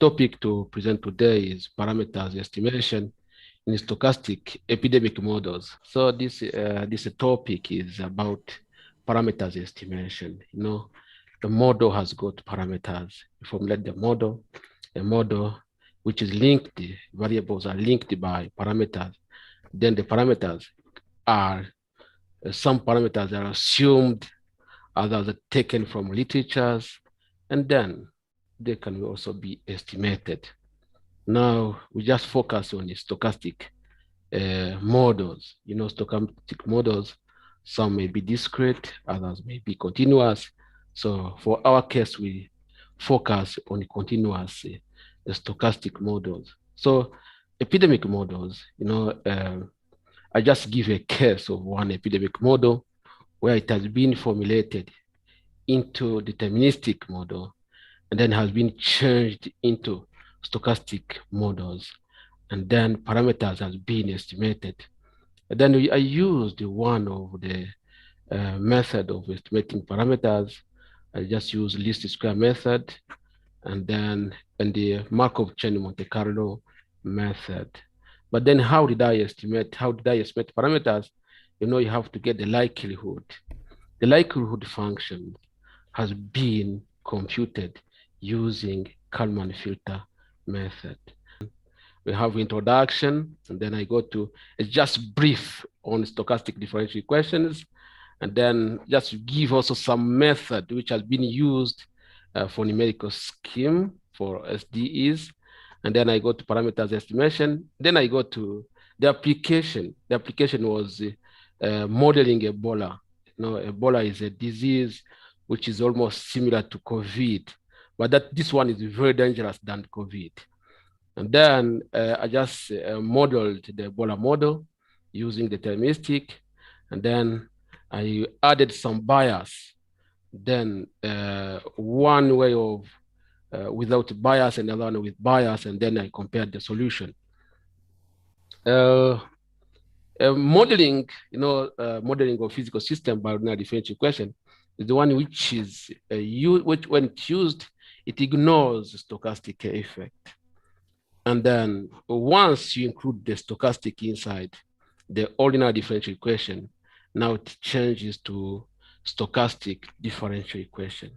topic to present today is parameters estimation in stochastic epidemic models. So this topic is about parameters estimation. You know, the model has got parameters. You formulate the model, a model which is linked, variables are linked by parameters. Then the parameters are, some parameters are assumed, others are taken from literatures, and then they can also be estimated. Now, we just focus on the stochastic models. You know, stochastic models, some may be discrete, others may be continuous. So for our case, we focus on continuous stochastic models. So epidemic models, you know, I just give a case of one epidemic model where it has been formulated into deterministic model and then has been changed into stochastic models, and then parameters has been estimated. And then I used one of the method of estimating parameters. I just use least square method, and then the Markov chain Monte Carlo method. But then how did I estimate parameters? You know, you have to get the likelihood. The likelihood function has been computed using Kalman filter method. We have introduction, and then I go to just brief on stochastic differential equations, and then just give also some method which has been used for numerical scheme for SDEs. And then I go to parameters estimation. Then I go to the application. The application was modeling Ebola. You know, Ebola is a disease which is almost similar to COVID, but this one is very dangerous than COVID. And then I just modeled the Ebola model using deterministic, and then I added some bias. Then one way of without bias and another one with bias, and then I compared the solution. Modeling, you know, modeling of physical system by ordinary differential equation is the one which is which when it's used, it ignores the stochastic effect. And then once you include the stochastic inside the ordinary differential equation, now it changes to stochastic differential equation.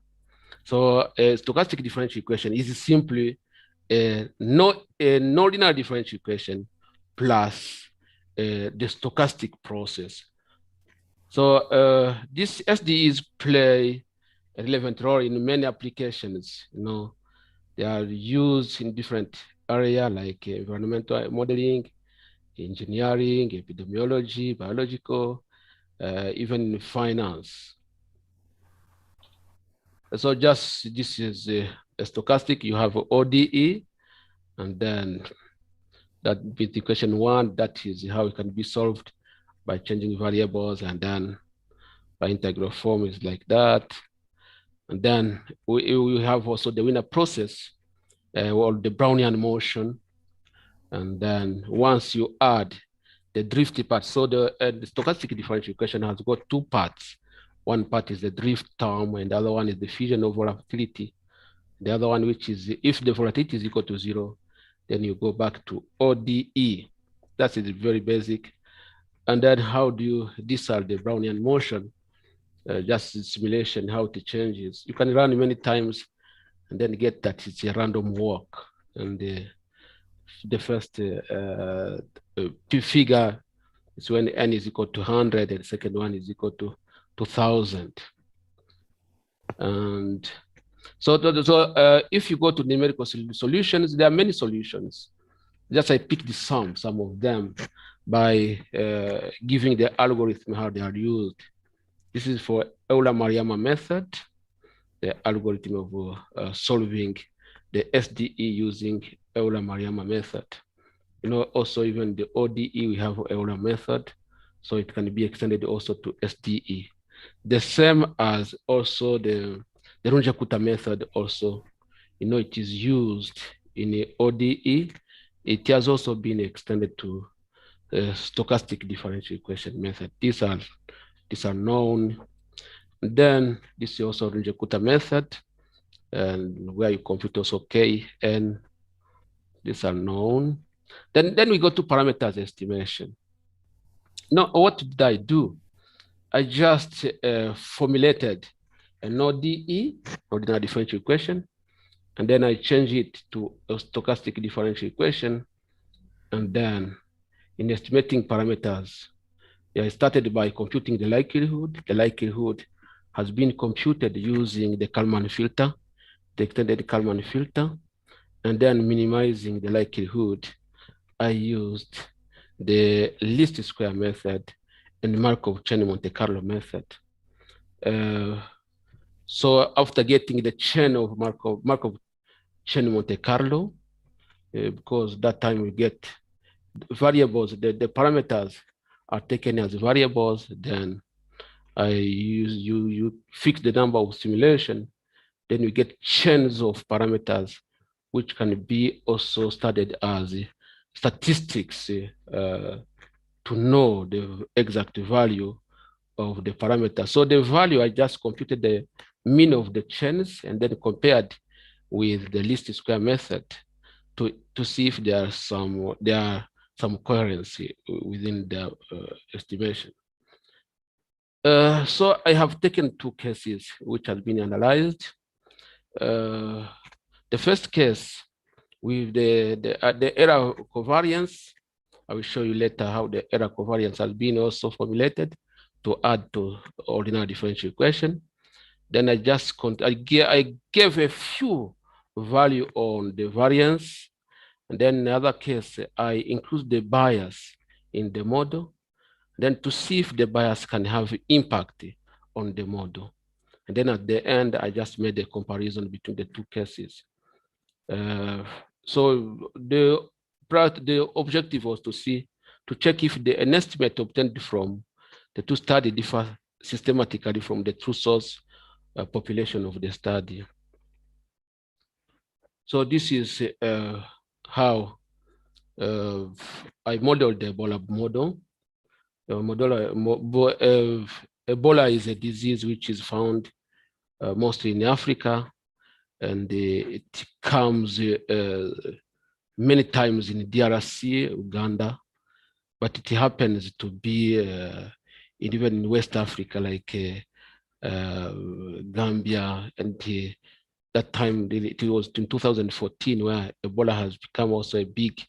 So a stochastic differential equation is simply an ordinary differential equation plus the stochastic process. So these SDEs play a relevant role in many applications. You know, they are used in different areas like environmental modeling, engineering, epidemiology, biological, even in finance. So just this is a stochastic. You have ODE, and then that with the question one, that is how it can be solved by changing variables, and then by integral form is like that. And then we have also the Wienner process, or the Brownian motion. And then once you add the drift part, so the stochastic differential equation has got two parts. One part is the drift term, and the other one is the fusion of volatility. The other one, which is if the volatility is equal to 0, then you go back to ODE. That is very basic. And then how do you decide the Brownian motion? Just simulation, how it changes. You can run many times and then get that it's a random walk. And the first figure is when n is equal to 100, and the second one is equal to 2000. And so if you go to numerical solutions, there are many solutions. Just I picked some of them by giving the algorithm how they are used. This is for Euler-Maruyama method, the algorithm of solving the SDE using Euler-Maruyama method. You know, also even the ODE, we have Euler method, so it can be extended also to SDE. The same as also the Runge-Kutta method also, you know, it is used in the ODE. It has also been extended to the stochastic differential equation method. These are known. And then this is also Runge-Kutta method, and where you compute also K, N, These are known. Then we go to parameters estimation. Now, what did I do? I just formulated an ODE, ordinary differential equation, and then I change it to a stochastic differential equation. And then in estimating parameters, I started by computing the likelihood. The likelihood has been computed using the Kalman filter, the extended Kalman filter, and then minimizing the likelihood. I used the least square method and Markov chain Monte Carlo method. So after getting the chain of Markov chain Monte Carlo, because that time we get variables, the parameters are taken as variables, then I use you fix the number of simulation, then you get chains of parameters, which can be also studied as statistics to know the exact value of the parameter. So the value, I just computed the mean of the chains and then compared with the least square method to see if there are some coherency within the estimation. So I have taken two cases which have been analyzed. The first case with the error covariance, I will show you later how the error covariance has been also formulated to add to ordinary differential equation. Then I gave a few value on the variance. And then in the other case, I include the bias in the model, then to see if the bias can have impact on the model. And then at the end, I just made a comparison between the two cases. So the objective was to check if an estimate obtained from the two studies differ systematically from the true source population of the study. So this is how I modeled the Ebola model. Ebola is a disease which is found mostly in Africa, and it comes many times in DRC, Uganda, but it happens to be even in West Africa, like Gambia, and that time it was in 2014 where Ebola has become also a big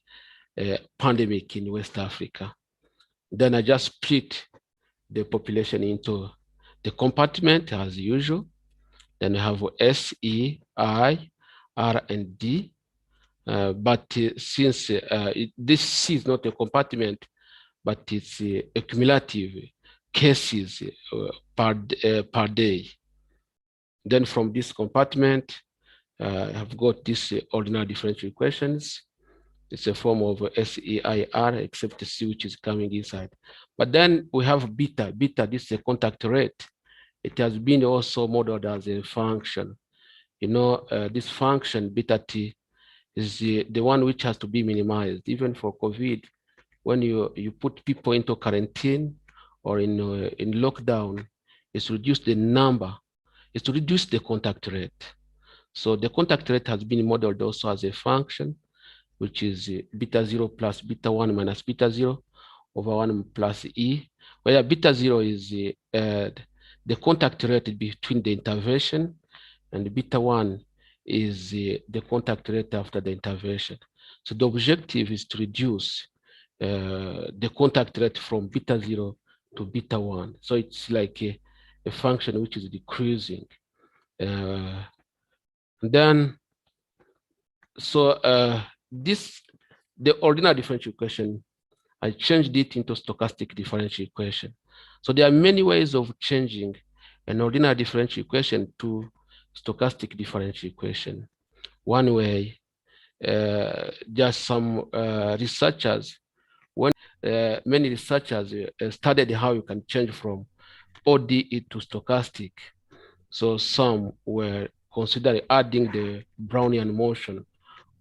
pandemic in West Africa. Then I just split the population into the compartment as usual. Then we have S, E, I, R, and D. But since this C is not a compartment, but it's a cumulative cases per day. Then from this compartment, I have got this ordinary differential equations. It's a form of SEIR, except the C which is coming inside. But then we have beta. Beta, this is a contact rate. It has been also modeled as a function. You know, this function, beta T, is the one which has to be minimized. Even for COVID, when you put people into quarantine or in lockdown, it's to reduce the number, it's to reduce the contact rate. So the contact rate has been modeled also as a function, which is beta 0 plus beta 1 minus beta 0 over 1 plus E, where beta 0 is the contact rate between the intervention, and beta 1 is the contact rate after the intervention. So the objective is to reduce the contact rate from beta 0 to beta 1. So it's like a function which is decreasing. Then, so the ordinary differential equation, I changed it into stochastic differential equation. So there are many ways of changing an ordinary differential equation to stochastic differential equation. One way, just some researchers, many researchers studied how you can change from ODE to stochastic. So some were considering adding the Brownian motion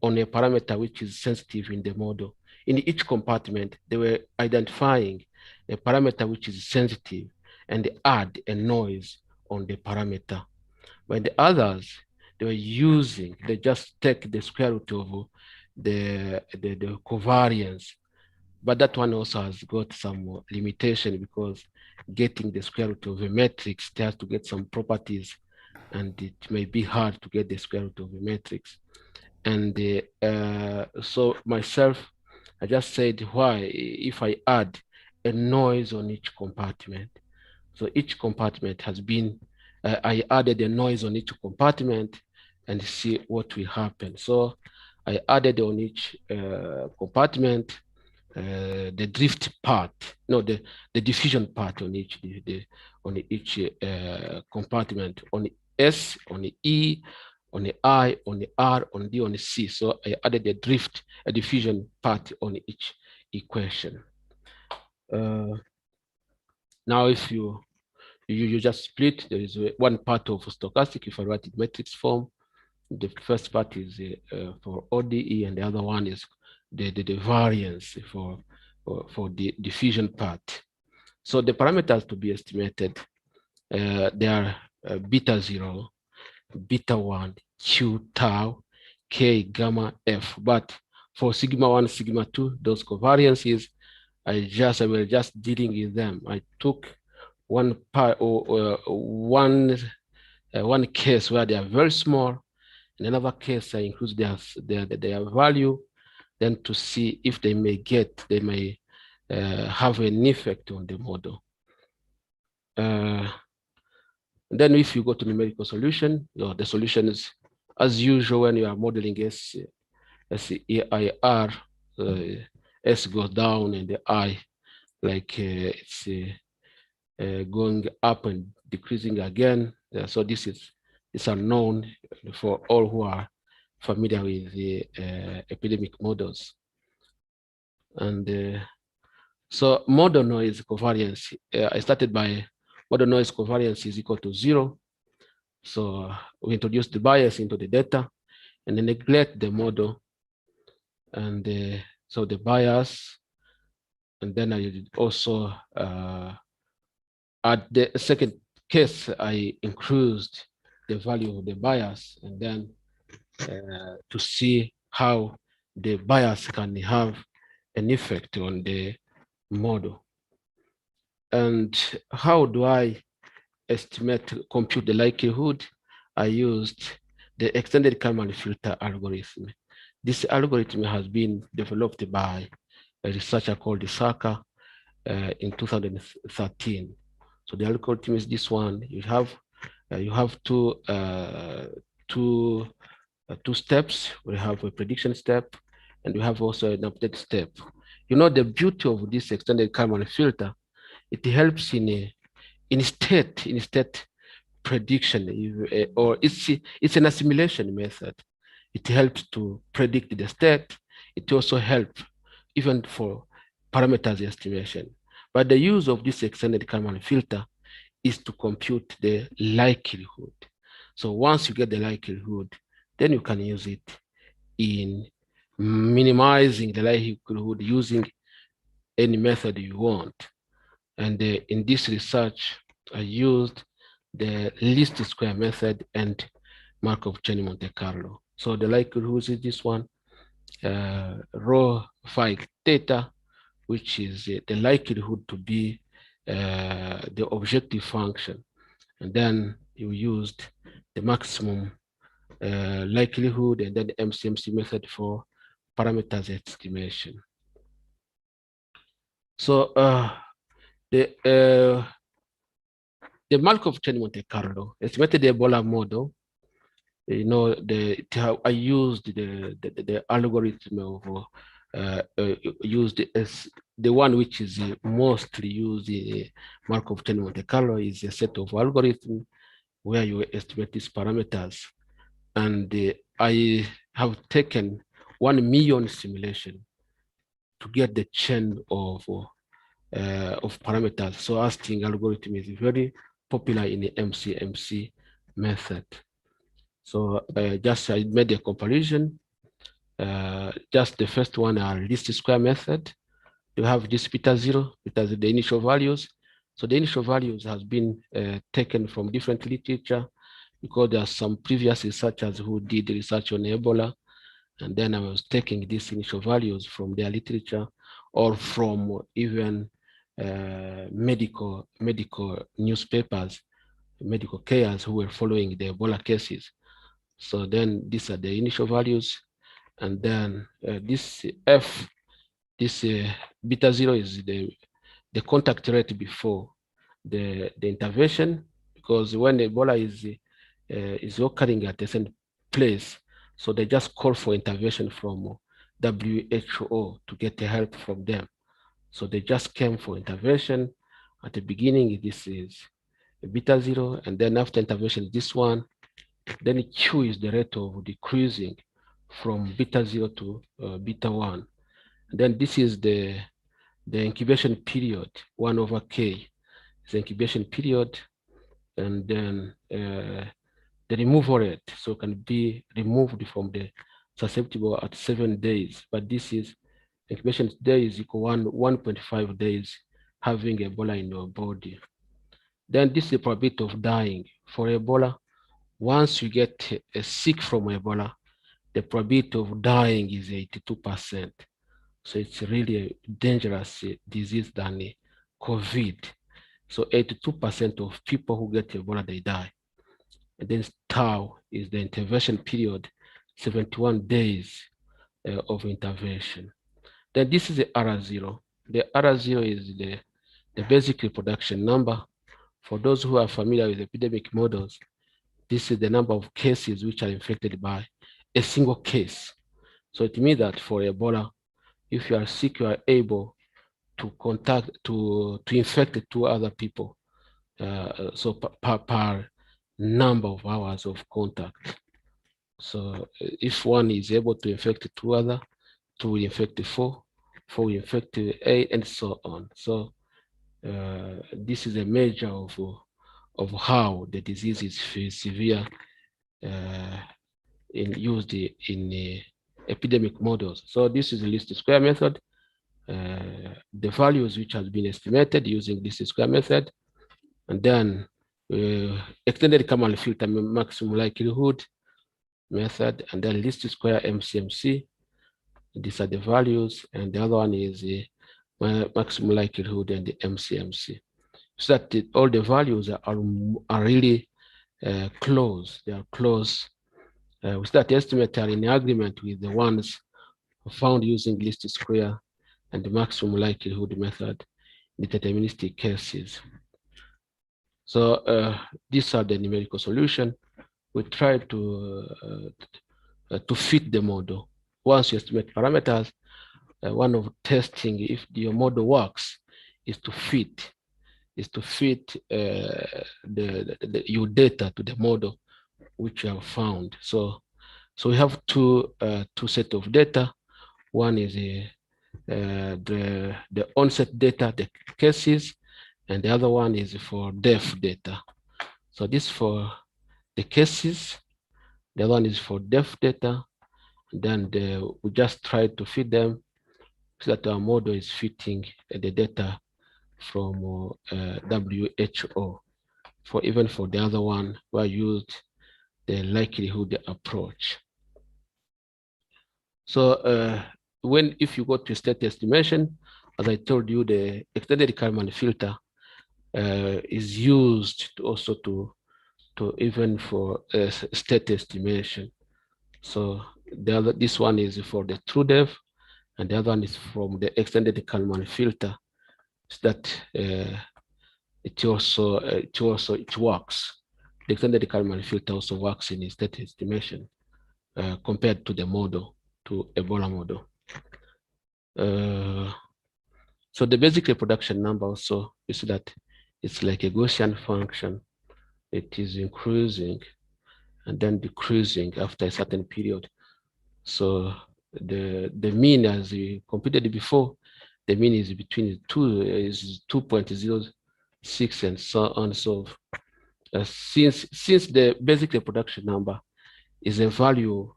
on a parameter which is sensitive in the model. In each compartment, they were identifying a parameter which is sensitive and they add a noise on the parameter. But the others, they just take the square root of the covariance. But that one also has got some limitation because getting the square root of a matrix, it has to get some properties, and it may be hard to get the square root of a matrix. And so myself, I just said, why, if I add a noise on each compartment? So each compartment has been, I added a noise on each compartment and see what will happen. So I added on each compartment the drift part, no, the diffusion part on each compartment, on the S, on the E, on the I, on the R, on D, on the C. So I added a diffusion part on each equation. Now, if you just split, there is one part of stochastic. If I write it matrix form, the first part is for ODE, and the other one is the variance for the diffusion part. So the parameters to be estimated, they are beta 0, beta 1, Q, tau, K, gamma, F. But for sigma 1, sigma 2, those covariances, I was just dealing with them. I took one part or one case where they are very small. In another case, I include their value, then to see if they may have an effect on the model. Then if you go to numerical solution, the solution is, as usual, when you are modeling SEIR, S goes down and the I, like it's going up and decreasing again. So these are known for all who are familiar with the epidemic models. And so model noise covariance, I started by model noise covariance is equal to 0. So we introduce the bias into the data and then neglect the model. And so the bias, and then I also, at the second case, I increased the value of the bias, and then to see how the bias can have an effect on the model. And how do I compute the likelihood? I used the extended Kalman filter algorithm. This algorithm has been developed by a researcher called Saka in 2013. So the algorithm is this one. You have two steps. We have a prediction step, and we have also an update step. You know, the beauty of this extended Kalman filter, it helps in state prediction, or it's an assimilation method. It helps to predict the state. It also helps even for parameters estimation. But the use of this extended Kalman filter is to compute the likelihood. So once you get the likelihood, then you can use it in minimizing the likelihood using any method you want. And in this research, I used the least square method and Markov chain Monte Carlo. So the likelihood is this one, rho phi theta, which is the likelihood to be the objective function. And then you used the maximum likelihood, and then the MCMC method for parameters estimation. So the Markov chain Monte Carlo estimated the Ebola model. You know, I used the algorithm of used as the one which is mostly used in Markov chain Monte Carlo is a set of algorithms where you estimate these parameters. And I have taken 1 million simulation to get the chain of parameters. So asking algorithm is very popular in the MCMC method. So just I made a comparison. Just the first one are least square method. You have this beta 0, beta the initial values. So the initial values has been taken from different literature, because there are some previous researchers who did research on Ebola, And then I was taking these initial values from their literature or from even medical newspapers, medical carers who were following the Ebola cases. So then these are the initial values. And then this F, this beta 0 is the contact rate before the intervention, because when Ebola is occurring at a certain place, so they just call for intervention from WHO to get the help from them. So they just came for intervention. At the beginning, this is beta 0, and then after intervention, this one. Then Q is the rate of decreasing from beta 0 to beta 1. And then this is the incubation period, 1 over K is the incubation period, and then the removal rate, so it can be removed from the susceptible at 7 days, but this is incubation days equal 1.5 days having Ebola in your body. Then this is the probability of dying. For Ebola, once you get sick from Ebola, the probability of dying is 82%. So it's really a dangerous disease than COVID. So 82% of people who get Ebola, they die. And then tau is the intervention period, 71 days of intervention. Then this is the R0. The R0 is the basic reproduction number. For those who are familiar with epidemic models, this is the number of cases which are infected by a single case. So it means that for Ebola, if you are sick, you are able to infect 2 other people. So per number of hours of contact. So if one is able to infect 2 other, 2 will infect 4, 4 will infect 8, and so on. So this is a measure of how the disease is severe used in epidemic models. So this is the least square method. The values which has been estimated using this square method, and then extended Kalman filter maximum likelihood method, and then least square MCMC. These are the values, and the other one is the maximum likelihood and the MCMC. So that all the values are really close. They are close. We start estimate are in agreement with the ones found using least square and the maximum likelihood method in the deterministic cases. So these are the numerical solution. We try to fit the model. Once you estimate parameters, one of testing if your model works is to fit your data to the model which you have found. So we have two sets of data. One is the onset data, the cases, and the other one is for death data. So this for the cases, the other one is for death data. And then we just try to fit them so that our model is fitting the data from WHO. Even for the other one, we used the likelihood approach. So if you go to state estimation, as I told you, the extended Kalman filter is used also to even for state estimation. So this one is for the true depth, and the other one is from the extended Kalman filter. So that it works. The extended Kalman filter also works in state estimation compared to the model, to Ebola model. So the basic reproduction number also, you see that it's like a Gaussian function. It is increasing and then decreasing after a certain period. So the mean, as we computed before, the mean is between 2.06 and so on. So since the basic reproduction number is a value,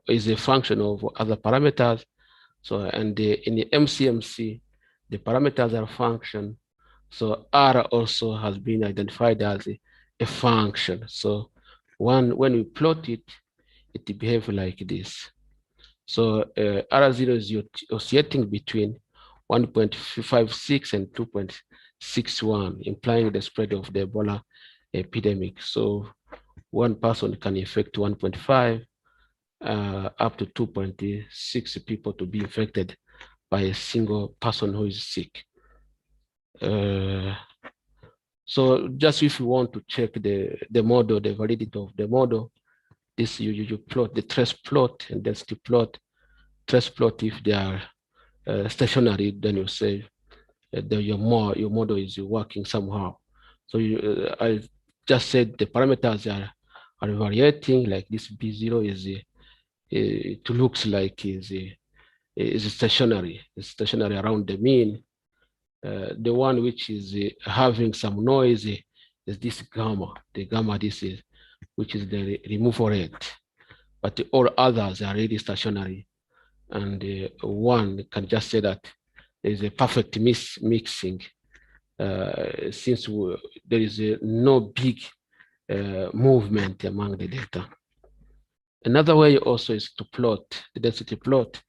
is a function of other parameters. So in the MCMC, the parameters are function. So R also has been identified as a function. So when we plot it, it behaves like this. So R0 is oscillating between 1.56 and 2.61, implying the spread of the Ebola epidemic. So one person can infect 1.5 up to 2.6 people to be infected by a single person who is sick. So just if you want to check the model, the validity of the model, this you plot the trace plot and density plot. Trace plot, if they are stationary, then you say that your model is working somehow. So I just said the parameters are varying, like this B0 is it looks like is stationary. It's stationary around the mean. The one which is having some noise is this gamma. The gamma this is, which is the removal rate. But all others are really stationary. And one can just say that there is a perfect mixing since there is no big movement among the data. Another way also is to plot the density plot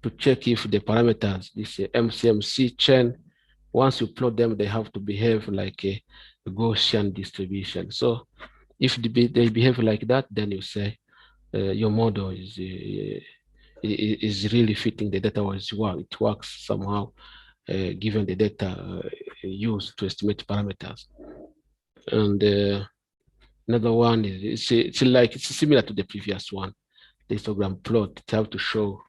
to check if the parameters, this MCMC chain, once you plot them, they have to behave like a Gaussian distribution. So if they behave like that, then you say your model is really fitting the data, or it works somehow given the data used to estimate parameters. And another one is it's similar to the previous one. The histogram plot, it have to show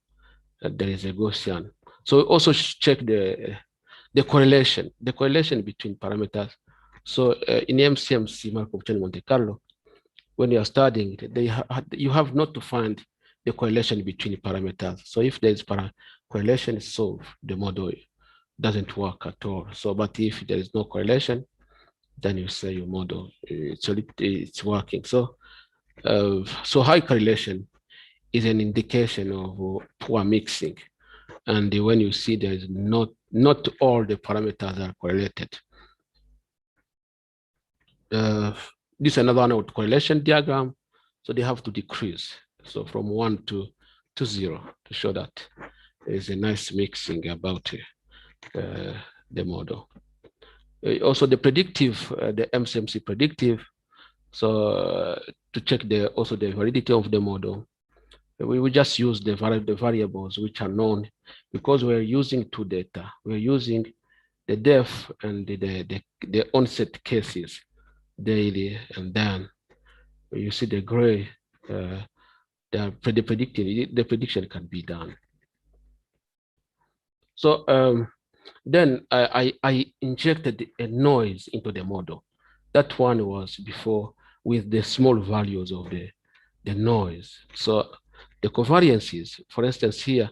that there is a Gaussian. So also check the correlation between parameters. So in MCMC, Markov chain Monte Carlo, when you are studying it, you have not to find the correlation between parameters. So if there is correlation, so the model doesn't work at all. So, but if there is no correlation, then you say your model it's working. So, so high correlation is an indication of poor mixing. And when you see there is not all the parameters are correlated. This is another one with correlation diagram. So they have to decrease. So from 1 to 0 to show that there is a nice mixing about the model. Also the predictive, the MCMC predictive. So to check also the validity of the model, we will just use the variables which are known, because we're using two data. We're using the depth and the onset cases daily, and then you see the gray, the prediction can be done. So then I injected a noise into the model. That one was before with the small values of the noise. So the covariances, for instance, here,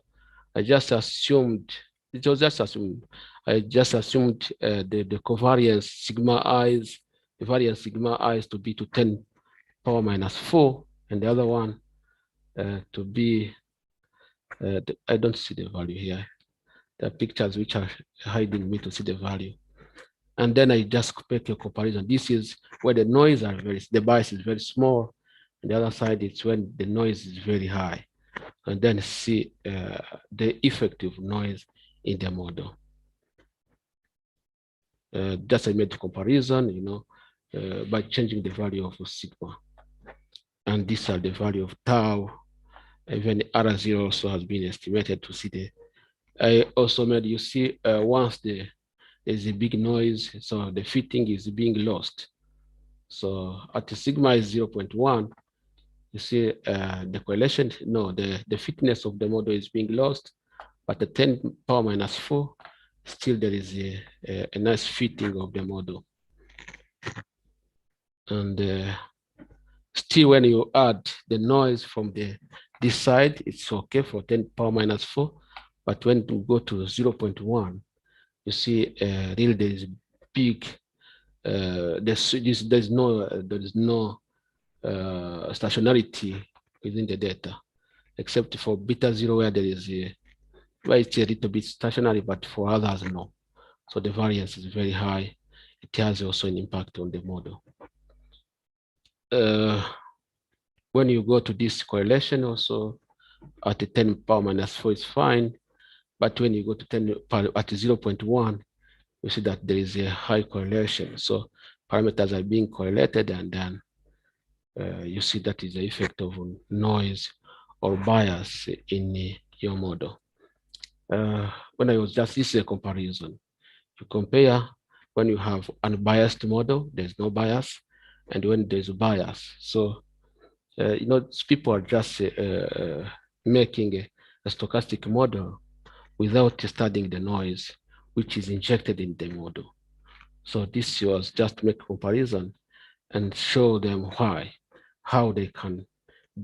I just assumed, it was just assumed, I just assumed the covariance sigma i's, the variance sigma i's to be to 10 power minus 4, and the other one to be, I don't see the value here. The pictures which are hiding me to see the value. And then I just make a comparison. This is where the noise are the bias is very small. And the other side, it's when the noise is very high. And then see the effective noise in the model. Just I made a comparison, by changing the value of sigma. And these are the value of tau. Even R0 also has been estimated to see the. I also made, you see, once there's a big noise, so the fitting is being lost. So at the sigma is 0.1, you see the correlation, no, the fitness of the model is being lost, but the 10 power minus 4, still there is a nice fitting of the model. And still when you add the noise from this side, it's okay for 10 power minus 4, but when you go to 0.1, you see really there is big, there's no stationarity within the data, except for beta 0 where there is where it's a little bit stationary, but for others no. So the variance is very high. It has also an impact on the model. When you go to this correlation also, at 10 power minus 4 is fine. But when you go to 10 at 0.1, you see that there is a high correlation. So parameters are being correlated, and then you see that is the effect of noise or bias in your model. When I was just, this is a comparison. You compare when you have unbiased model, there's no bias, and when there's a bias. So, people are just making a stochastic model without studying the noise which is injected in the model. So this was just to make comparison and show them how they can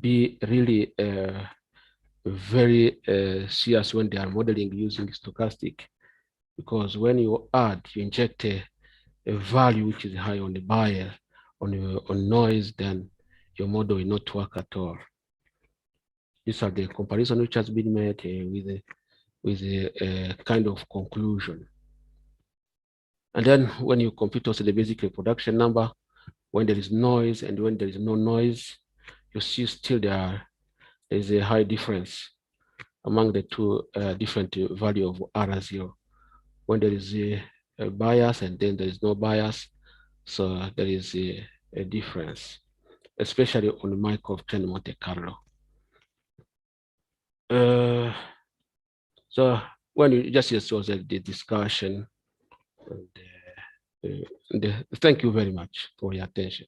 be really very serious when they are modeling using stochastic, because when you inject a value which is high on the bias, on noise, then your model will not work at all. These are the comparison which has been made with a kind of conclusion. And then when you compute also the basic reproduction number, when there is noise and when there is no noise, you see still there is a high difference among the two different value of R0. When there is a bias and then there is no bias, so there is a difference, especially on the Markov chain Monte Carlo. So when you just was the discussion, and, thank you very much for your attention.